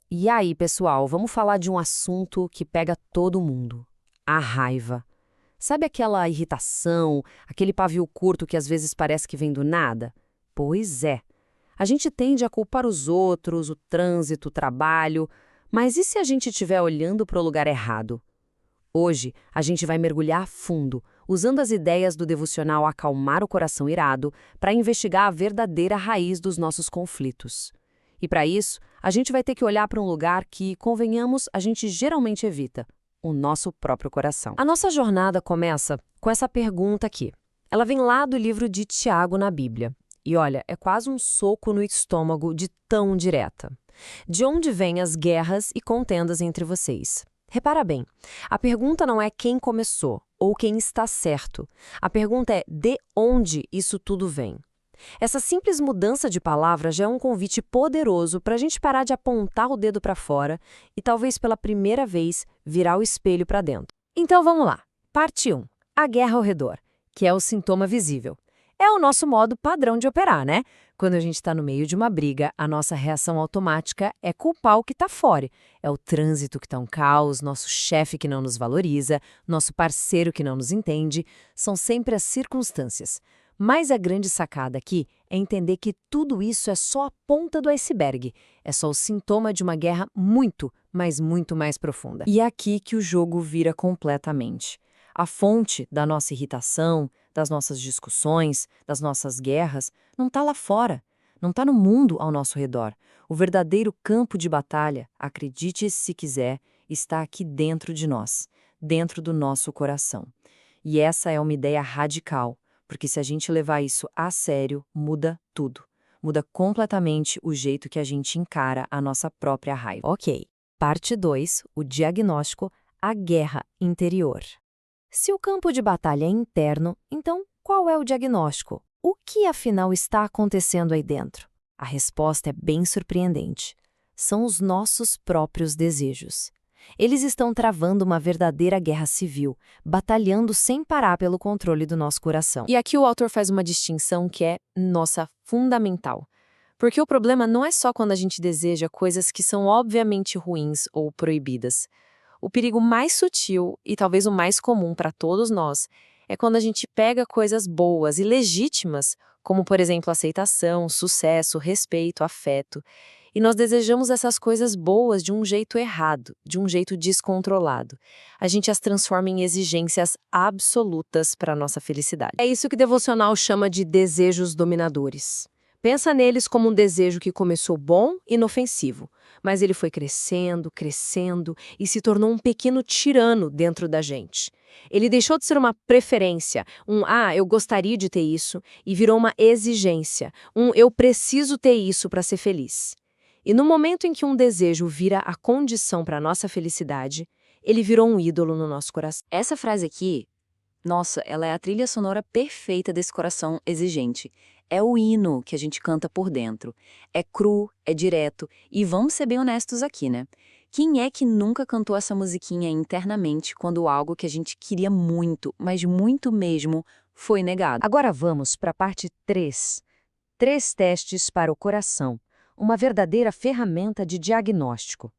E aí, pessoal, vamos falar de um assunto que pega todo mundo: a raiva. Sabe aquela irritação, aquele pavio curto que às vezes parece que vem do nada? Pois é. A gente tende a culpar os outros, o trânsito, o trabalho, mas e se a gente estiver olhando para o lugar errado? Hoje, a gente vai mergulhar a fundo, usando as ideias do devocional Acalmar o Coração Irado, para investigar a verdadeira raiz dos nossos conflitos. E para isso, a gente vai ter que olhar para um lugar que, convenhamos, a gente geralmente evita: o nosso próprio coração. A nossa jornada começa com essa pergunta aqui. Ela vem lá do livro de Tiago na Bíblia. E olha, é quase um soco no estômago de tão direta. De onde vêm as guerras e contendas entre vocês? Repara bem, a pergunta não é quem começou ou quem está certo. A pergunta é de onde isso tudo vem. Essa simples mudança de palavra já é um convite poderoso para a gente parar de apontar o dedo para fora e talvez pela primeira vez virar o espelho para dentro. Então vamos lá. Parte 1. A guerra ao redor, que é o sintoma visível. É o nosso modo padrão de operar, né? Quando a gente está no meio de uma briga, a nossa reação automática é culpar o que está fora. É o trânsito que está um caos, nosso chefe que não nos valoriza, nosso parceiro que não nos entende. São sempre as circunstâncias. Mas a grande sacada aqui é entender que tudo isso é só a ponta do iceberg. É só o sintoma de uma guerra muito, mas muito mais profunda. E é aqui que o jogo vira completamente. A fonte da nossa irritação, das nossas discussões, das nossas guerras, não está lá fora, não está no mundo ao nosso redor. O verdadeiro campo de batalha, acredite se quiser, está aqui dentro de nós, dentro do nosso coração. E essa é uma ideia radical, porque se a gente levar isso a sério, muda tudo. Muda completamente o jeito que a gente encara a nossa própria raiva. Ok, parte 2, o diagnóstico, a guerra interior. Se o campo de batalha é interno, então qual é o diagnóstico? O que afinal está acontecendo aí dentro? A resposta é bem surpreendente. São os nossos próprios desejos. Eles estão travando uma verdadeira guerra civil, batalhando sem parar pelo controle do nosso coração. E aqui o autor faz uma distinção que é, nossa, fundamental. Porque o problema não é só quando a gente deseja coisas que são obviamente ruins ou proibidas. O perigo mais sutil e talvez o mais comum para todos nós é quando a gente pega coisas boas e legítimas, como por exemplo aceitação, sucesso, respeito, afeto, e nós desejamos essas coisas boas de um jeito errado, de um jeito descontrolado. A gente as transforma em exigências absolutas para a nossa felicidade. É isso que o devocional chama de desejos dominadores. Pensa neles como um desejo que começou bom e inofensivo, mas ele foi crescendo, crescendo e se tornou um pequeno tirano dentro da gente. Ele deixou de ser uma preferência, eu gostaria de ter isso, e virou uma exigência, eu preciso ter isso para ser feliz. E no momento em que um desejo vira a condição para a nossa felicidade, ele virou um ídolo no nosso coração. Essa frase aqui, nossa, ela é a trilha sonora perfeita desse coração exigente. É o hino que a gente canta por dentro. É cru, é direto. E vamos ser bem honestos aqui, né? Quem é que nunca cantou essa musiquinha internamente quando algo que a gente queria muito, mas muito mesmo, foi negado? Agora vamos para a parte 3. 3 testes para o coração. Uma verdadeira ferramenta de diagnóstico.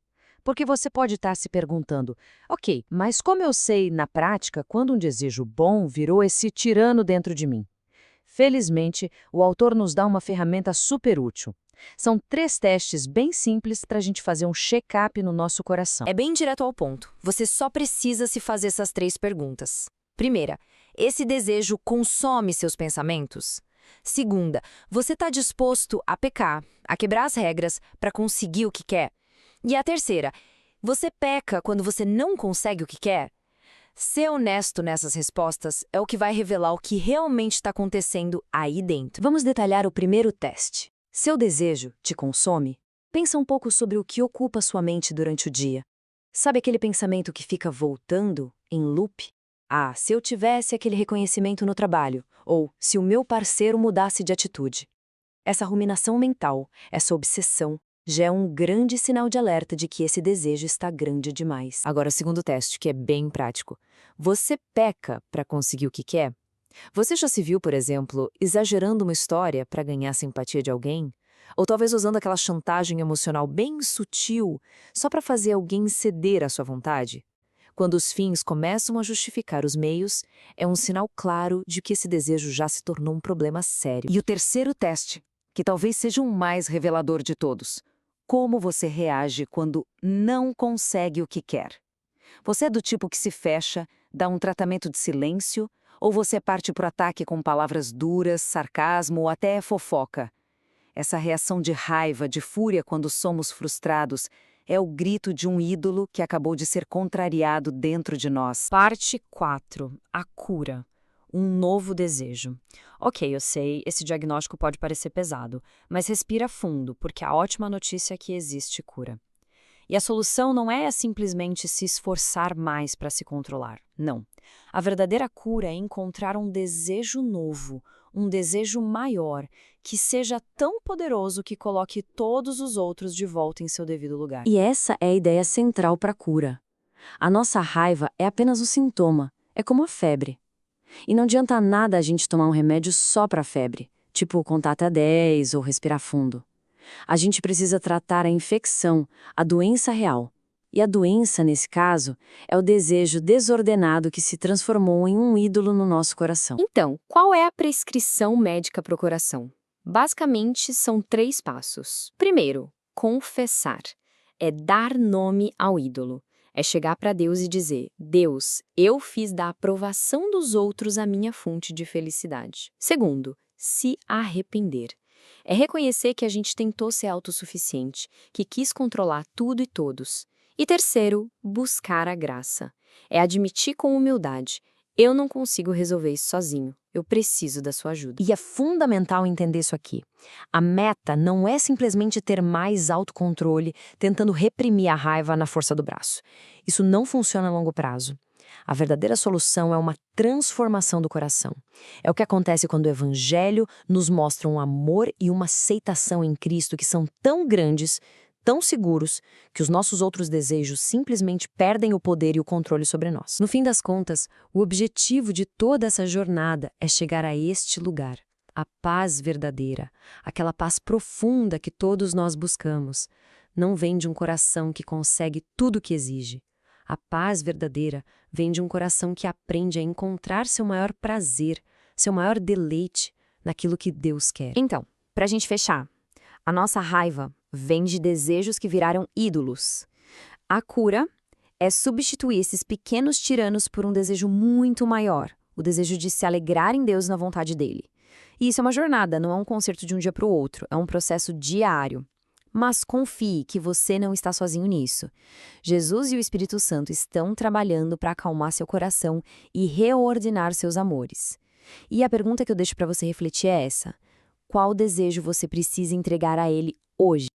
Porque você pode estar se perguntando: ok, mas como eu sei, na prática, quando um desejo bom virou esse tirano dentro de mim? Felizmente, o autor nos dá uma ferramenta super útil. São 3 testes bem simples para a gente fazer um check-up no nosso coração. É bem direto ao ponto. Você só precisa se fazer essas 3 perguntas. Primeira, esse desejo consome seus pensamentos? Segunda, você está disposto a pecar, a quebrar as regras para conseguir o que quer? E a terceira, você peca quando você não consegue o que quer? Ser honesto nessas respostas é o que vai revelar o que realmente está acontecendo aí dentro. Vamos detalhar o primeiro teste. Seu desejo te consome? Pensa um pouco sobre o que ocupa sua mente durante o dia. Sabe aquele pensamento que fica voltando em loop? Ah, se eu tivesse aquele reconhecimento no trabalho, ou se o meu parceiro mudasse de atitude. Essa ruminação mental, essa obsessão, já é um grande sinal de alerta de que esse desejo está grande demais. Agora, o segundo teste, que é bem prático. Você peca para conseguir o que quer? Você já se viu, por exemplo, exagerando uma história para ganhar a simpatia de alguém? Ou talvez usando aquela chantagem emocional bem sutil, só para fazer alguém ceder à sua vontade? Quando os fins começam a justificar os meios, é um sinal claro de que esse desejo já se tornou um problema sério. E o terceiro teste, que talvez seja o mais revelador de todos. Como você reage quando não consegue o que quer? Você é do tipo que se fecha, dá um tratamento de silêncio, ou você parte para o ataque com palavras duras, sarcasmo ou até fofoca? Essa reação de raiva, de fúria quando somos frustrados, é o grito de um ídolo que acabou de ser contrariado dentro de nós. Parte 4. A cura. Um novo desejo. Ok, eu sei, esse diagnóstico pode parecer pesado, mas respira fundo, porque a ótima notícia é que existe cura. E a solução não é simplesmente se esforçar mais para se controlar. Não. A verdadeira cura é encontrar um desejo novo, um desejo maior, que seja tão poderoso que coloque todos os outros de volta em seu devido lugar. E essa é a ideia central para a cura. A nossa raiva é apenas um sintoma, é como a febre. E não adianta nada a gente tomar um remédio só para a febre, tipo contar até 10 ou respirar fundo. A gente precisa tratar a infecção, a doença real. E a doença, nesse caso, é o desejo desordenado que se transformou em um ídolo no nosso coração. Então, qual é a prescrição médica para o coração? Basicamente, são 3 passos. Primeiro, confessar. É dar nome ao ídolo. É chegar para Deus e dizer: Deus, eu fiz da aprovação dos outros a minha fonte de felicidade. Segundo, se arrepender. É reconhecer que a gente tentou ser autossuficiente, que quis controlar tudo e todos. E terceiro, buscar a graça. É admitir com humildade: eu não consigo resolver isso sozinho, eu preciso da sua ajuda. E é fundamental entender isso aqui. A meta não é simplesmente ter mais autocontrole, tentando reprimir a raiva na força do braço. Isso não funciona a longo prazo. A verdadeira solução é uma transformação do coração. É o que acontece quando o Evangelho nos mostra um amor e uma aceitação em Cristo que são tão grandes, tão seguros, que os nossos outros desejos simplesmente perdem o poder e o controle sobre nós. No fim das contas, o objetivo de toda essa jornada é chegar a este lugar, a paz verdadeira, aquela paz profunda que todos nós buscamos. Não vem de um coração que consegue tudo o que exige. A paz verdadeira vem de um coração que aprende a encontrar seu maior prazer, seu maior deleite naquilo que Deus quer. Então, para a gente fechar, a nossa raiva vem de desejos que viraram ídolos. A cura é substituir esses pequenos tiranos por um desejo muito maior, o desejo de se alegrar em Deus e na vontade dele. E isso é uma jornada, não é um concerto de um dia para o outro, é um processo diário. Mas confie que você não está sozinho nisso. Jesus e o Espírito Santo estão trabalhando para acalmar seu coração e reordenar seus amores. E a pergunta que eu deixo para você refletir é essa: qual desejo você precisa entregar a ele hoje?